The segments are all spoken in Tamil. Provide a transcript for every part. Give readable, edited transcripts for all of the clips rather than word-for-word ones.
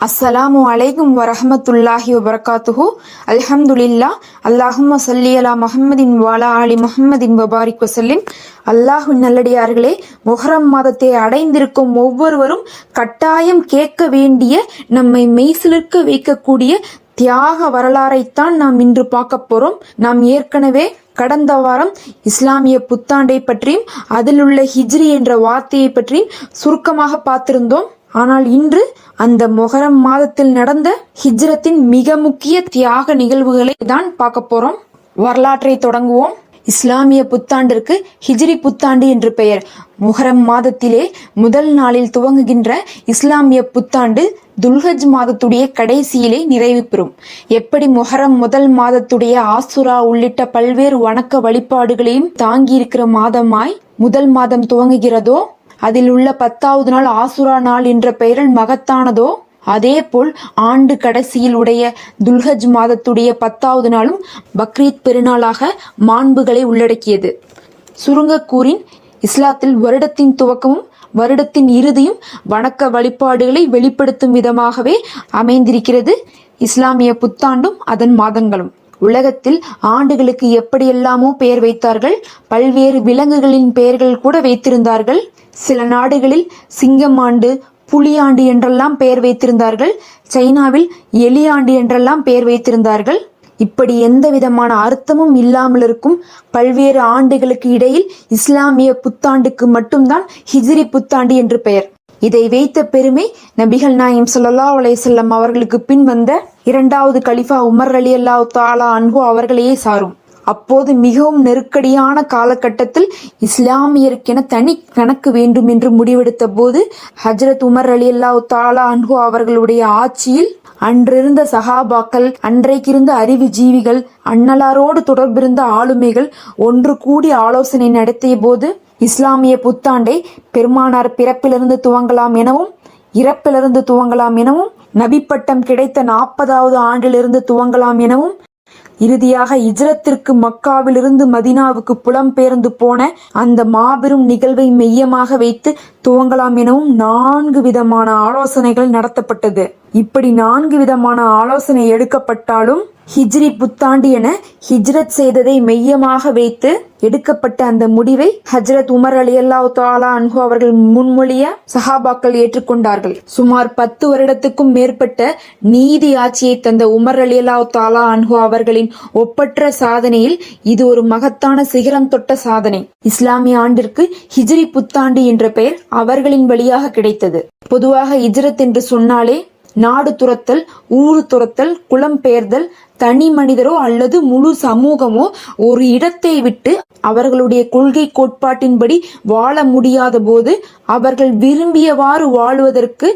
அஸ்ஸலாமு அலைக்கும் வரஹ்மத்துல்லாஹி வபரகாத்துஹு. அல்ஹம்துலில்லா. அல்லாஹும்ம ஸல்லி அலா முஹம்மதின் வஅலா ஆலி முஹம்மதின் வபாரிக் வஸல்லிம். அல்லாஹ்வின் நல்லடியார்களே, முஹர்ரம் மாதத்தை அடைந்திருக்கும் ஒவ்வொருவரும் கட்டாயம் கேட்க வேண்டிய, நம்மை மெய்சிலிர்க்க வைக்கக்கூடிய தியாக வரலாறைத்தான் நாம் இன்று பார்க்க போறோம். நாம் ஏற்கனவே கடந்த வாரம் இஸ்லாமிய புத்தாண்டை பற்றியும் அதில் உள்ள ஹிஜ்ரி என்ற வார்த்தையை பற்றியும் சுருக்கமாக பார்த்திருந்தோம். ஆனால் இன்று அந்த முஹர்ரம் மாதத்தில் நடந்த ஹிஜ்ரத்தின் மிக முக்கிய தியாக நிகழ்வுகளை தான் பார்க்க போறோம். வரலாற்றை தொடங்குவோம். இஸ்லாமிய புத்தாண்டிற்கு ஹிஜ்ரி புத்தாண்டு என்று பெயர். முஹர்ரம் மாதத்திலே முதல் நாளில் துவங்குகின்ற இஸ்லாமிய புத்தாண்டு துல்ஹஜ் மாதத்துடைய கடைசியிலே நிறைவு பெறும். எப்படி முஹர்ரம் முதல் மாதத்துடைய ஆசுரா உள்ளிட்ட பல்வேறு வணக்க வழிபாடுகளையும் தாங்கி இருக்கிற மாதமாய் முதல் மாதம் துவங்குகிறதோ, அதில் உள்ள 10வது நாள் ஆசுரா நாள் என்ற பெயரில் மகத்தானதோ, அதே போல் ஆண்டு கடைசியில் உடைய துல்ஹஜ் மாதத்துடைய 10வது நாளும் பக்ரீத் பெருநாளாக மாண்புகளை உள்ளடக்கியது. சுருங்க கூறின், இஸ்லாத்தில் வருடத்தின் துவக்கமும் வருடத்தின் இறுதியும் வணக்க வழிபாடுகளை வெளிப்படுத்தும் விதமாகவே அமைந்திருக்கிறது இஸ்லாமிய புத்தாண்டும் அதன் மாதங்களும். உலகத்தில் ஆண்டுகளுக்கு எப்படியெல்லாமோ பெயர் வைத்தார்கள். பல்வேறு விலங்குகளின் பெயர்கள் கூட வைத்திருந்தார்கள். சில நாடுகளில் சிங்கம் ஆண்டு, புலியாண்டு என்றெல்லாம் பெயர் வைத்திருந்தார்கள். சைனாவில் எலியாண்டு என்றெல்லாம் பெயர் வைத்திருந்தார்கள். இப்படி எந்த விதமான அர்த்தமும் இல்லாமல் இருக்கும் பல்வேறு ஆண்டுகளுக்கு இடையில் இஸ்லாமிய புத்தாண்டுக்கு மட்டும்தான் ஹிஜ்ரி புத்தாண்டு என்று பெயர். இதை வைத்த பெருமை நபிகள் நாயகம் ஸல்லல்லாஹு அலைஹி வஸல்லம் அவர்களுக்கு பின் வந்த 2வது கலிஃபா உமர் ரலியல்லாஹு தஆலா அன்ஹு அவர்களையே சாரும். அப்போது மிகவும் நெருக்கடியான காலகட்டத்தில் இஸ்லாமியருக்கென தனி கணக்கு வேண்டும் என்று முடிவெடுத்த போது ஹஜ்ரத் உமர் ரலியல்லாஹு தஆலா அன்ஹு அவர்களுடைய ஆட்சியில் அன்றிருந்த சஹாபாக்கள், அன்றைக்கிருந்த அறிவு ஜீவிகள், அன்னலாரோடு தொடர்பிருந்த ஆளுமைகள் ஒன்று கூடி ஆலோசனை நடத்திய போது இஸ்லாமிய புத்தாண்டை பெருமானார் பிறப்பிலிருந்து துவங்கலாம் எனவும் இறப்பிலிருந்து துவங்கலாம் எனவும் நபிப்பட்டம் கிடைத்த 40வது ஆண்டிலிருந்து துவங்கலாம் எனவும் இறுதியாக ஹிஜ்ரத்திற்கு மக்காவிலிருந்து மதீனாவுக்கு புலம்பெயர்ந்து போன அந்த மாபெரும் நிகழ்வை மையமாக வைத்து துவங்கலாம் எனவும் 4 விதமான ஆலோசனைகள் நடத்தப்பட்டது. இப்படி 4 விதமான ஆலோசனை எடுக்கப்பட்டாலும் ஹிஜ்ரி புத்தாண்டு என ஹிஜ்ரத் செய்ததை மையமாக வைத்து எடுக்கப்பட்ட அந்த முடிவை ஹஜ்ரத் உமர் ரலியல்லாஹு தஆலா அன்ஹு அவர்கள் முன்மொழிய சஹாபாக்கள் ஏற்றுக்கொண்டார்கள். சுமார் 10 வருடத்துக்கும் மேற்பட்ட நீதி ஆட்சியை தந்த உமர் ரலியல்லாஹு தஆலா அன்ஹு அவர்களின் ஒப்பற்ற சாதனையில் இது ஒரு மகத்தான சிகரம் தொட்ட சாதனை. இஸ்லாமிய ஆண்டிற்கு ஹிஜ்ரி புத்தாண்டு என்ற பெயர் அவர்களின் வழியாக கிடைத்தது. பொதுவாக ஹிஜ்ரத் என்று சொன்னாலே நாடு துரத்தல், ஊரு துரத்தல், குலம் பெயர்தல், தனி மனிதரோ அல்லது முழு சமூகமோ ஒரு இடத்தை விட்டு அவர்களுடைய கொள்கை கோட்பாட்டின்படி வாழ முடியாத போது அவர்கள் விரும்பியவாறு வாழ்வதற்கு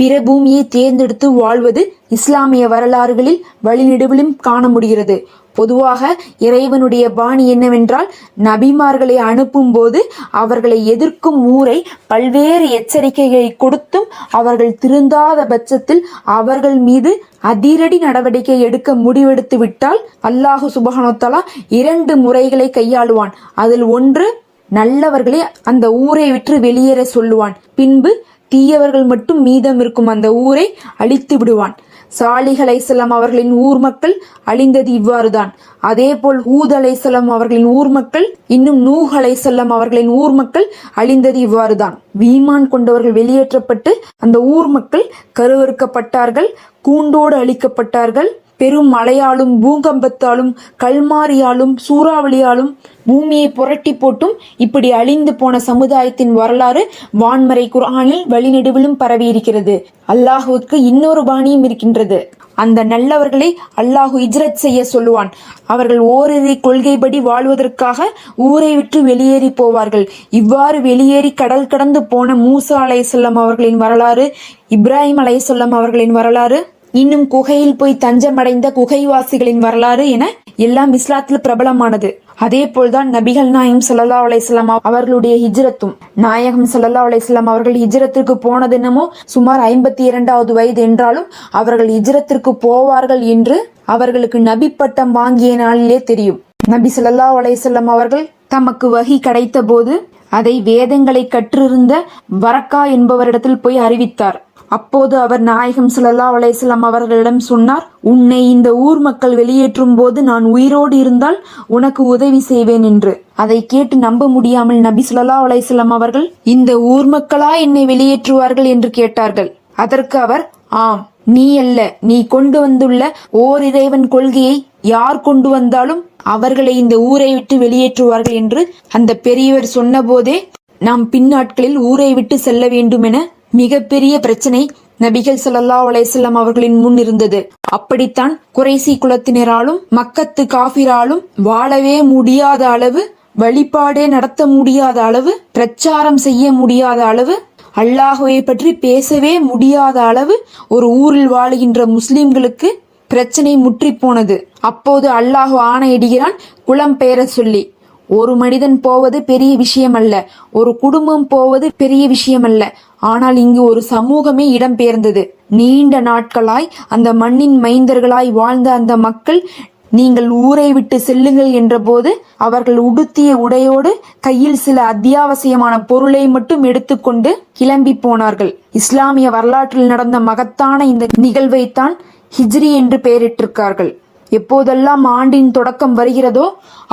பிற பூமியை தேர்ந்தெடுத்து வாழ்வது இஸ்லாமிய வரலாறுகளில் வழிநெடுவிலும் காண முடிகிறது. பொதுவாக இறைவனுடைய பாணி என்னவென்றால், நபிமார்களை அனுப்பும் போது அவர்களை எதிர்க்கும் ஊரை பல்வேறு எச்சரிக்கைகளை கொடுத்தும் அவர்கள் திருந்தாத பட்சத்தில் அவர்கள் மீது அதிரடி நடவடிக்கை எடுக்க முடிவெடுத்து விட்டால் அல்லாஹு சுப்ஹானஹு வ தஆலா 2 முறைகளை கையாளுவான். அதில் ஒன்று, நல்லவர்களை அந்த ஊரை விட்டு வெளியேற சொல்லுவான். பின்பு தீயவர்கள் மட்டும் மீதம் இருக்கும் அந்த ஊரை அழித்து விடுவான். சாலிஹ் அலைஹிஸ்ஸலாம் அவர்களின் ஊர் மக்கள் அழிந்தது இவ்வாறுதான். அதே போல் ஹூத் அலைஹிஸ்ஸலாம் அவர்களின் ஊர் மக்கள், இன்னும் நூஹ் அலைஹிஸ்ஸலாம் அவர்களின் ஊர் மக்கள் அழிந்தது இவ்வாறுதான். ஈமான் கொண்டவர்கள் வெளியேற்றப்பட்டு அந்த ஊர் மக்கள் கருவறுக்கப்பட்டார்கள், கூண்டோடு அழிக்கப்பட்டார்கள். பெரும் மழையாலும் பூகம்பத்தாலும் கல்மாரியாலும் சூறாவளியாலும் பூமியை புரட்டி போட்டும் இப்படி அழிந்து போன சமுதாயத்தின் வரலாறு வான்மறை குர்ஆனில் வழிநெடுவிலும் பரவி இருக்கிறது. அல்லாஹுவுக்கு இன்னொரு பாணியும் இருக்கின்றது. அந்த நல்லவர்களை அல்லாஹு ஹிஜ்ரத் செய்ய சொல்லுவான். அவர்கள் ஓரிரை கொள்கைப்படி வாழ்வதற்காக ஊரை விட்டு வெளியேறி போவார்கள். இவ்வாறு வெளியேறி கடல் கடந்து போன மூசா அலைஹிஸ்ஸலாம் அவர்களின் வரலாறு, இப்ராஹிம் அலைஹிஸ்ஸலாம் அவர்களின் வரலாறு, இன்னும் குகையில் போய் தஞ்சமடைந்த குகைவாசிகளின் வரலாறு என எல்லாம் இஸ்லாத்தில் பிரபலமானது. அதே போல்தான் நபிகள் நாயகம் ஸல்லல்லாஹு அலைஹி வஸல்லம் அவர்களுடைய ஹிஜ்ரத்தும். நாயகம் ஸல்லல்லாஹு அலைஹி வஸல்லம் அவர்கள் ஹிஜ்ரத்திற்கு போன தினமோ சுமார் 52வது வயது என்றாலும் அவர்கள் ஹிஜ்ரத்திற்கு போவார்கள் என்று அவர்களுக்கு நபி பட்டம் வாங்கிய நாளிலே தெரியும். நபி ஸல்லல்லாஹு அலைஹி வஸல்லம் அவர்கள் தமக்கு வஹி கிடைத்த போது அதை வேதங்களை கற்றிருந்த வரக்கா என்பவரிடத்தில் போய் அறிவித்தார். அப்போது அவர் நாயகம் ஸல்லல்லாஹு அலைஹி வஸல்லம் அவர்களிடம் சொன்னார், உன்னை இந்த ஊர் மக்கள் வெளியேற்றும் போது நான் உயிரோடு இருந்தால் உனக்கு உதவி செய்வேன் என்று. அதை கேட்டு நம்ப முடியாமல் நபி ஸல்லல்லாஹு அலைஹி வஸல்லம் அவர்கள், இந்த ஊர் மக்களா என்னை வெளியேற்றுவார்கள் என்று கேட்டார்கள். அதற்கு அவர், ஆம், நீ அல்ல, நீ கொண்டு வந்துள்ள ஓர் இறைவன் கொள்கையை யார் கொண்டு வந்தாலும் அவர்களை இந்த ஊரை விட்டு வெளியேற்றுவார்கள் என்று அந்த பெரியவர் சொன்னபோதே நாம் பின்னாட்களில் ஊரை விட்டு செல்ல வேண்டும் என மிகப்பெரிய பிரச்சனை நபிகள் ஸல்லல்லாஹு அலைஹி வஸல்லம் அவர்களின் முன் இருந்தது. அப்படித்தான் குறைசி குலத்தினராலும் மக்கத்து காஃபிராலும் வாழவே முடியாத அளவு, வழிபாடே நடத்த முடியாத அளவு, பிரச்சாரம் செய்ய முடியாத அளவு, அல்லாஹுவை பற்றி பேசவே முடியாத அளவு ஒரு ஊரில் வாழுகின்ற முஸ்லிம்களுக்கு பிரச்சனை முற்றி போனது. அப்போது அல்லாஹு ஆணையிடுகிறான், குலம் பெயர சொல்லி. ஒரு மனிதன் போவது பெரிய விஷயம் அல்ல, ஒரு குடும்பம் போவது பெரிய விஷயம் அல்ல. ஆனால் இங்கு ஒரு சமூகமே இடம்பெயர்ந்தது. நீண்ட நாட்களாய் அந்த மண்ணின் மைந்தர்களாய் வாழ்ந்த அந்த மக்கள், நீங்கள் ஊரை விட்டு செல்லுங்கள் என்ற போது அவர்கள் உடுத்திய உடையோடு கையில் சில அத்தியாவசியமான பொருளை மட்டும் எடுத்துக்கொண்டு கிளம்பி போனார்கள். இஸ்லாமிய வரலாற்றில் நடந்த மகத்தான இந்த நிகழ்வைத்தான் ஹிஜ்ரி என்று பெயரிட்டிருக்கார்கள். எப்போதெல்லாம் ஆண்டின் தொடக்கம் வருகிறதோ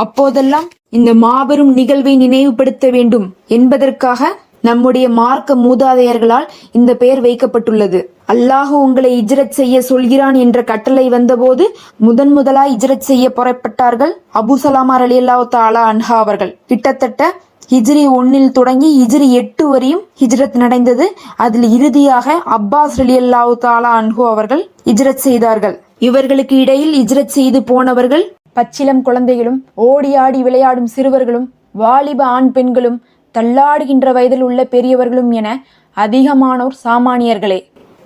அப்போதெல்லாம் இந்த மாபெரும் நிகழ்வை நினைவுபடுத்த வேண்டும் என்பதற்காக நம்முடைய மார்க்க மூதாதையர்களால் இந்த பெயர் வைக்கப்பட்டுள்ளது. அல்லாஹ் உங்களை இஜ்ரத் செய்ய சொல்கிறான் என்ற கட்டளை வந்தபோது முதலாய் இஜ்ரத் செய்ய புறப்பட்டார்கள் அபு சலாமா ரலியல்லாஹு தஆலா அன்ஹா அவர்கள். கிட்டத்தட்ட ஹிஜ்ரி 1 தொடங்கி ஹிஜ்ரி 8 வரையும் ஹிஜ்ரத் நடந்தது. அதில் இறுதியாக அப்பாஸ் ரலியல்லாஹு தஆலா அன்ஹு அவர்கள் இஜ்ரத் செய்தார்கள். இவர்களுக்கு இடையில் இஜ்ரத் செய்து போனவர்கள் பச்சிலம் குழந்தைகளும், ஓடி ஆடி விளையாடும் சிறுவர்களும், வாலிப ஆண் பெண்களும், தள்ளாடுகின்ற வயதில் உள்ள பெரியவர்களும் என அதிகமானோர் சாமானியர்களே.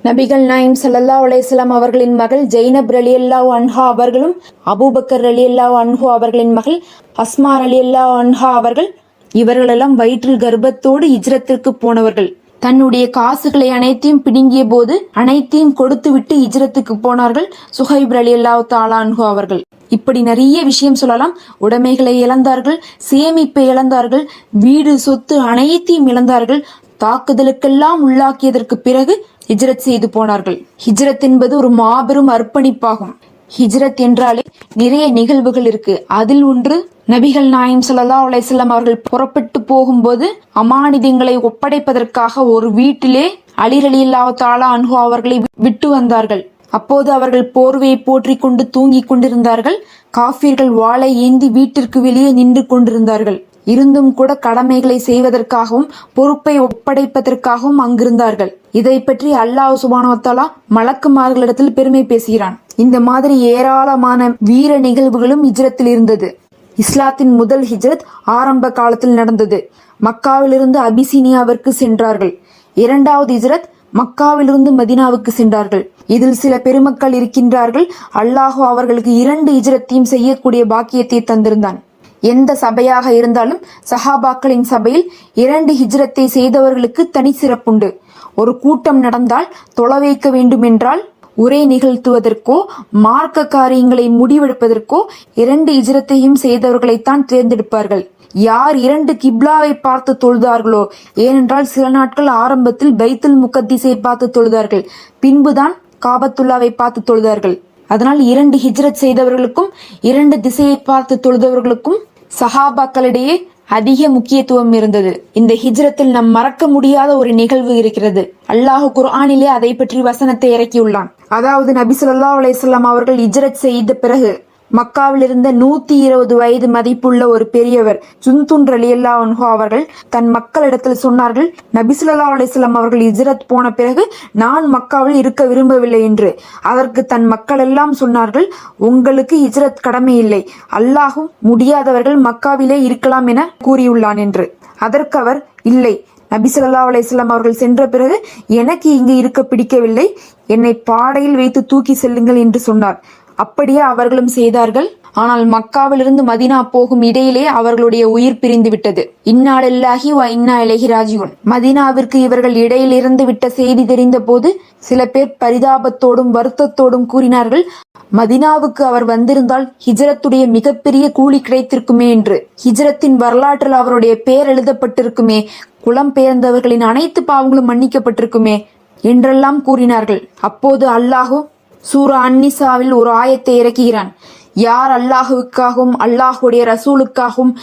நபிகள் நாயம் ஸல்லல்லாஹு அலைஹி வஸல்லம் அவர்களின் மகள் ஜைனப் ரலியல்லாஹு அன்ஹா அவர்களும், அபூபக்கர் ரலியல்லாஹு அன்ஹு அவர்களின் மகள் அஸ்மா ரலியல்லாஹு அன்ஹா அவர்கள், இவர்களெல்லாம் வயிற்றில் கர்ப்பத்தோடு இஜ்ரத்திற்கு போனவர்கள். தன்னுடைய காசுகளை அனைத்தையும் பிடுங்கிய போது அனைத்தையும் கொடுத்து விட்டு இஜ்ரத்துக்கு போனார்கள் சுஹைப் ரலியல்லாஹு தஆலா அன்ஹு அவர்கள். இப்படி நிறைய விஷயம் சொல்லலாம். உடைமைகளை இழந்தார்கள், சேமிப்பை இழந்தார்கள், வீடு சொத்து அனைத்தையும் இழந்தார்கள். தாக்குதலுக்கெல்லாம் உள்ளாக்கியதற்கு பிறகு ஹிஜ்ரத் செய்து போனார்கள். ஹிஜ்ரத் என்பது ஒரு மாபெரும் அர்ப்பணிப்பாகும். ஹிஜ்ரத் என்றாலே நிறைய நிகழ்வுகள் இருக்கு. அதில் ஒன்று நபிகள் நாயம் ஸல்லல்லாஹு அலைஹி வஸல்லம் அவர்கள் புறப்பட்டு போகும்போது அமானிதங்களை ஒப்படைப்பதற்காக ஒரு வீட்டிலே அலி ரலியல்லாஹு தஆலா அன்ஹு அவர்களை விட்டு வந்தார்கள். அப்போது அவர்கள் போர்வையை போற்றி கொண்டு தூங்கிக் கொண்டிருந்தார்கள். காஃபிர்கள் வாளை ஏந்தி வீட்டிற்கு வெளியே நின்று கொண்டிருந்தார்கள். இருந்தும் கூட கடமைகளை செய்வதற்காகவும் பொறுப்பை ஒப்படைப்பதற்காகவும் அங்கிருந்தார்கள். இதை பற்றி அல்லாஹ் சுப்ஹானஹு வ தஆலா மலக்குமார்களிடத்தில் பெருமை பேசுகிறான். இந்த மாதிரி ஏராளமான வீர நிகழ்வுகளும் ஹிஜ்ரத்தில் இருந்தது. இஸ்லாத்தின் முதல் ஹிஜ்ரத் ஆரம்ப காலத்தில் நடந்தது. மக்காவிலிருந்து அபிசீனியாவிற்கு சென்றார்கள். இரண்டாவது ஹிஜ்ரத் மக்காவிலிருந்து மதீனாவுக்கு சென்றார்கள். இதில் சில பெருமக்கள் இருக்கின்றார்கள். அல்லாஹ் அவர்களுக்கு 2 ஹிஜ்ரத்தையும் செய்யக்கூடிய பாக்கியத்தை தந்திருந்தான். எந்த சபையாக இருந்தாலும் சஹாபாக்களின் சபையில் 2 ஹிஜ்ரத்தை செய்தவர்களுக்கு தனி சிறப்புண்டு. ஒரு கூட்டம் நடந்தால் தொழ வைக்க வேண்டும் என்றால் உரை நிகழ்த்துவதற்கோ மார்க்க காரியங்களை முடிவெடுப்பதற்கோ 2 ஹிஜ்ரத்தையும் செய்தவர்களைத்தான் தேர்ந்தெடுப்பார்கள். யார் 2 கிப்லாவை பார்த்து தொழுதார்களோ, ஏனென்றால் சில நாட்கள் ஆரம்பத்தில் பைத்துல் முகத்திஸை பார்த்து தொழுதார்கள், பின்புதான் காபத்துல்லாவை பார்த்து தொழுதார்கள். அதனால் 2 ஹிஜ்ரத் செய்தவர்களுக்கும் 2 திசையை பார்த்து தொழுதவர்களுக்கும் சஹாபாக்களிடையே அதிக முக்கியத்துவம் இருந்தது. இந்த ஹிஜ்ரத்தில் நம் மறக்க முடியாத ஒரு நிகழ்வு இருக்கிறது. அல்லாஹ் குர்ஆனிலே அதை பற்றி வசனத்தை இறக்கியுள்ளான். அதாவது நபி ஸல்லல்லாஹு அலைஹி வஸல்லம் அவர்கள் ஹிஜ்ரத் செய்த பிறகு மக்காவில் இருந்த 120 வயது மதிப்புள்ள ஒரு பெரியவர் ஜுந்துன் ரலியல்லாஹு அன்ஹு அவர்கள் தன் மக்களிடத்தில் சொன்னார்கள், நபி ஸல்லல்லாஹு அலைஹி வஸல்லம் அவர்கள் ஹிஜ்ரத் போன பிறகு நான் மக்காவில் இருக்க விரும்பவில்லை என்று. அதற்கு தன் மக்கள் எல்லாம் சொன்னார்கள், உங்களுக்கு ஹிஜ்ரத் கடமை இல்லை, அல்லாஹும் முடியாதவர்கள் மக்காவிலே இருக்கலாம் என கூறியுள்ளான் என்று. அதற்கு அவர், இல்லை, நபி ஸல்லல்லாஹு அலைஹி வஸல்லம் அவர்கள் சென்ற பிறகு எனக்கு இங்கு இருக்க பிடிக்கவில்லை, என்னை பாடையில் வைத்து தூக்கி செல்லுங்கள் என்று சொன்னார். அப்படியே அவர்களும் செய்தார்கள். ஆனால் மக்காவிலிருந்து மதீனா போகும் இடையிலே அவர்களுடைய உயிர் பிரிந்து விட்டது. இன்னா லில்லாஹி வ இன்னா இலைஹி ராஜிஊன். மதீனாவிற்கு இவர்கள் இடையில் இருந்து விட்ட செய்தி தெரிந்த போது சில பேர் பரிதாபத்தோடும் வருத்தத்தோடும் கூறினார்கள், மதீனாவுக்கு அவர் வந்திருந்தால் ஹிஜ்ரத்துடைய மிகப்பெரிய கூலி கிடைத்திருக்குமே என்று. ஹிஜ்ரத்தின் வரலாற்றில் அவருடைய பெயர் எழுதப்பட்டிருக்குமே, குலம் பெயர்ந்தவர்களின் அனைத்து பாவங்களும் மன்னிக்கப்பட்டிருக்குமே. என்றெல்லாம் கூறினார்கள். அப்போது அல்லாஹு சூரா அந்நிசாவில் ஒரு ஆயத்தை இறக்குகிறான். யார் அல்லாஹுவுக்காகவும் அல்லாஹுடைய ரசூலுக்காகவும்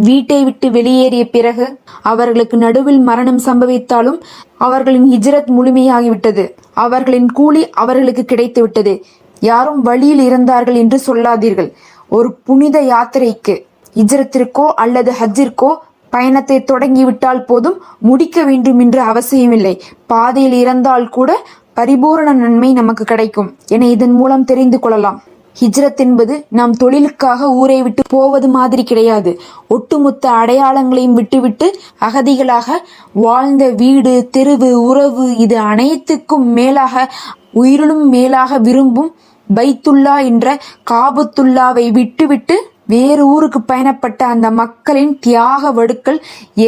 வீட்டை விட்டு வெளியேறிய பிறகு அவர்களுக்கு நடுவில் மரணம் சம்பவித்தாலும் அவர்களின் ஹிஜ்ரத் முழுமையாகிவிட்டது, அவர்களின் கூலி அவர்களுக்கு கிடைத்து விட்டது. யாரும் வழியில் இறந்தார்கள் என்று சொல்லாதீர்கள். ஒரு புனித யாத்திரைக்கு, ஹிஜ்ரத்திற்கோ அல்லது ஹஜ்ஜிற்கோ பயணத்தை தொடங்கிவிட்டால் போதும், முடிக்க வேண்டும் என்று அவசியமில்லை. பாதையில் இறந்தால் கூட பரிபூரண நன்மை நமக்கு கிடைக்கும் என இதன் மூலம் தெரிந்து கொள்ளலாம். ஹிஜ்ரத் என்பது நாம் தொழிலுக்காக ஊரை விட்டு போவது மாதிரி கிடையாது. ஒட்டுமொத்த அடையாளங்களையும் விட்டுவிட்டு அகதிகளாக வாழ்ந்த வீடு, தெருவு, உறவு, இது அனைத்துக்கும் மேலாக, உயிரிலும் மேலாக விரும்பும் பைத்துல்லா என்ற காபத்துல்லாவை விட்டுவிட்டு வேறு ஊருக்கு பயணப்பட்ட அந்த மக்களின் தியாக வடுக்கள்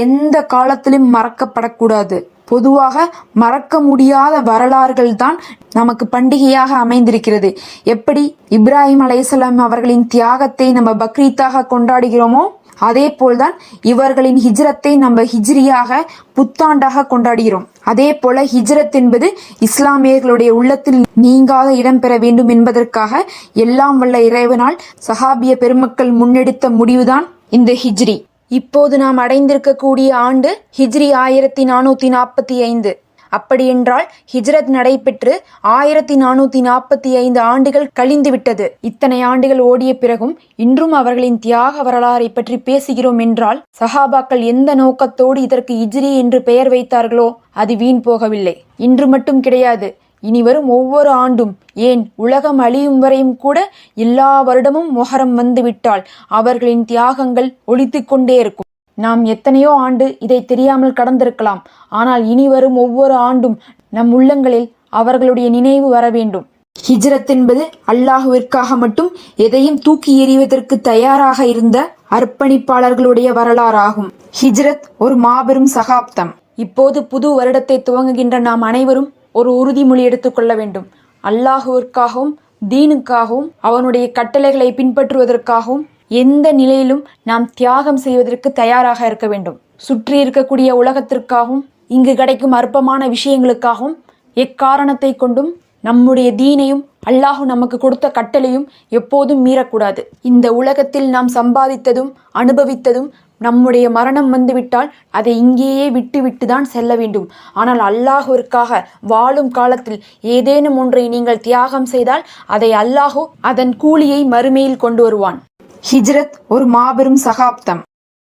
எந்த காலத்திலும் மறக்கப்படக்கூடாது. பொதுவாக மறக்க முடியாத வரலாறுகள் தான் நமக்கு பண்டிகையாக அமைந்திருக்கிறது. எப்படி இப்ராஹிம் அலைஹிஸ்ஸலாம் அவர்களின் தியாகத்தை நம்ம பக்ரீத்தாக கொண்டாடுகிறோமோ, அதே போல்தான் இவர்களின் ஹிஜ்ரத்தை நம்ம ஹிஜ்ரியாக, புத்தாண்டாக கொண்டாடுகிறோம். அதே போல ஹிஜ்ரத் என்பது இஸ்லாமியர்களுடைய உள்ளத்தில் நீங்காத இடம்பெற வேண்டும் என்பதற்காக எல்லாம் வல்ல இறைவனால் சஹாபிய பெருமக்கள் முன்னெடுத்த முடிவுதான் இந்த ஹிஜ்ரி. இப்போது நாம் அடைந்திருக்கக்கூடிய ஆண்டு ஹிஜ்ரி 1445. அப்படியென்றால் ஹிஜ்ரத் நடைபெற்று 1445 ஆண்டுகள் கழிந்துவிட்டது. இத்தனை ஆண்டுகள் ஓடிய பிறகும் இன்றும் அவர்களின் தியாக வரலாறை பற்றி பேசுகிறோம் என்றால், சஹாபாக்கள் எந்த நோக்கத்தோடு இதற்கு ஹிஜ்ரி என்று பெயர் வைத்தார்களோ அது வீண் போகவில்லை. இன்று மட்டும் கிடையாது, இனி வரும் ஒவ்வொரு ஆண்டும், ஏன் உலகம் அழியும் வரையும் கூட எல்லா வருடமும் மொஹரம் வந்துவிட்டால் அவர்களின் தியாகங்கள் ஒலித்து கொண்டே இருக்கும். நாம் எத்தனையோ ஆண்டு இதை தெரியாமல் கடந்திருக்கலாம். ஆனால் இனி வரும் ஒவ்வொரு ஆண்டும் நம் உள்ளங்களில் அவர்களுடைய நினைவு வர வேண்டும். ஹிஜ்ரத் என்பது அல்லாஹுவிற்காக மட்டும் எதையும் தூக்கி எறிவதற்கு தயாராக இருந்த அர்ப்பணிப்பாளர்களுடைய வரலாறாகும். ஹிஜ்ரத் ஒரு மாபெரும் சகாப்தம். இப்போது புது வருடத்தை துவங்குகின்ற நாம் அனைவரும் ஒரு உறுதிமொழி எடுத்துக்கொள்ள வேண்டும். அல்லாஹுவிற்காகவும் தீனுக்காகவும் அவனுடைய கட்டளைகளை பின்பற்றுவதற்காகவும் எந்த நிலையிலும் நாம் தியாகம் செய்வதற்கு தயாராக இருக்க வேண்டும். சுற்றி இருக்கக்கூடிய உலகத்திற்காகவும் இங்கு கிடைக்கும் அற்பமான விஷயங்களுக்காகவும் எக்காரணத்தை கொண்டும் நம்முடைய தீனையும் அல்லாஹ் நமக்கு கொடுத்த கட்டளையும் எப்போதும் மீறக்கூடாது. இந்த உலகத்தில் நாம் சம்பாதித்ததும் அனுபவித்ததும் நம்முடைய மரணம் வந்துவிட்டால் அதை இங்கேயே விட்டு தான் செல்ல வேண்டும். ஆனால் அல்லாஹுவிற்காக வாழும் காலத்தில் ஏதேனும் ஒன்றை நீங்கள் தியாகம் செய்தால் அதை அல்லாஹ் அதன் கூலியை மறுமையில் கொண்டு வருவான். ஹிஜ்ரத் ஒரு மாபெரும் சகாப்தம்.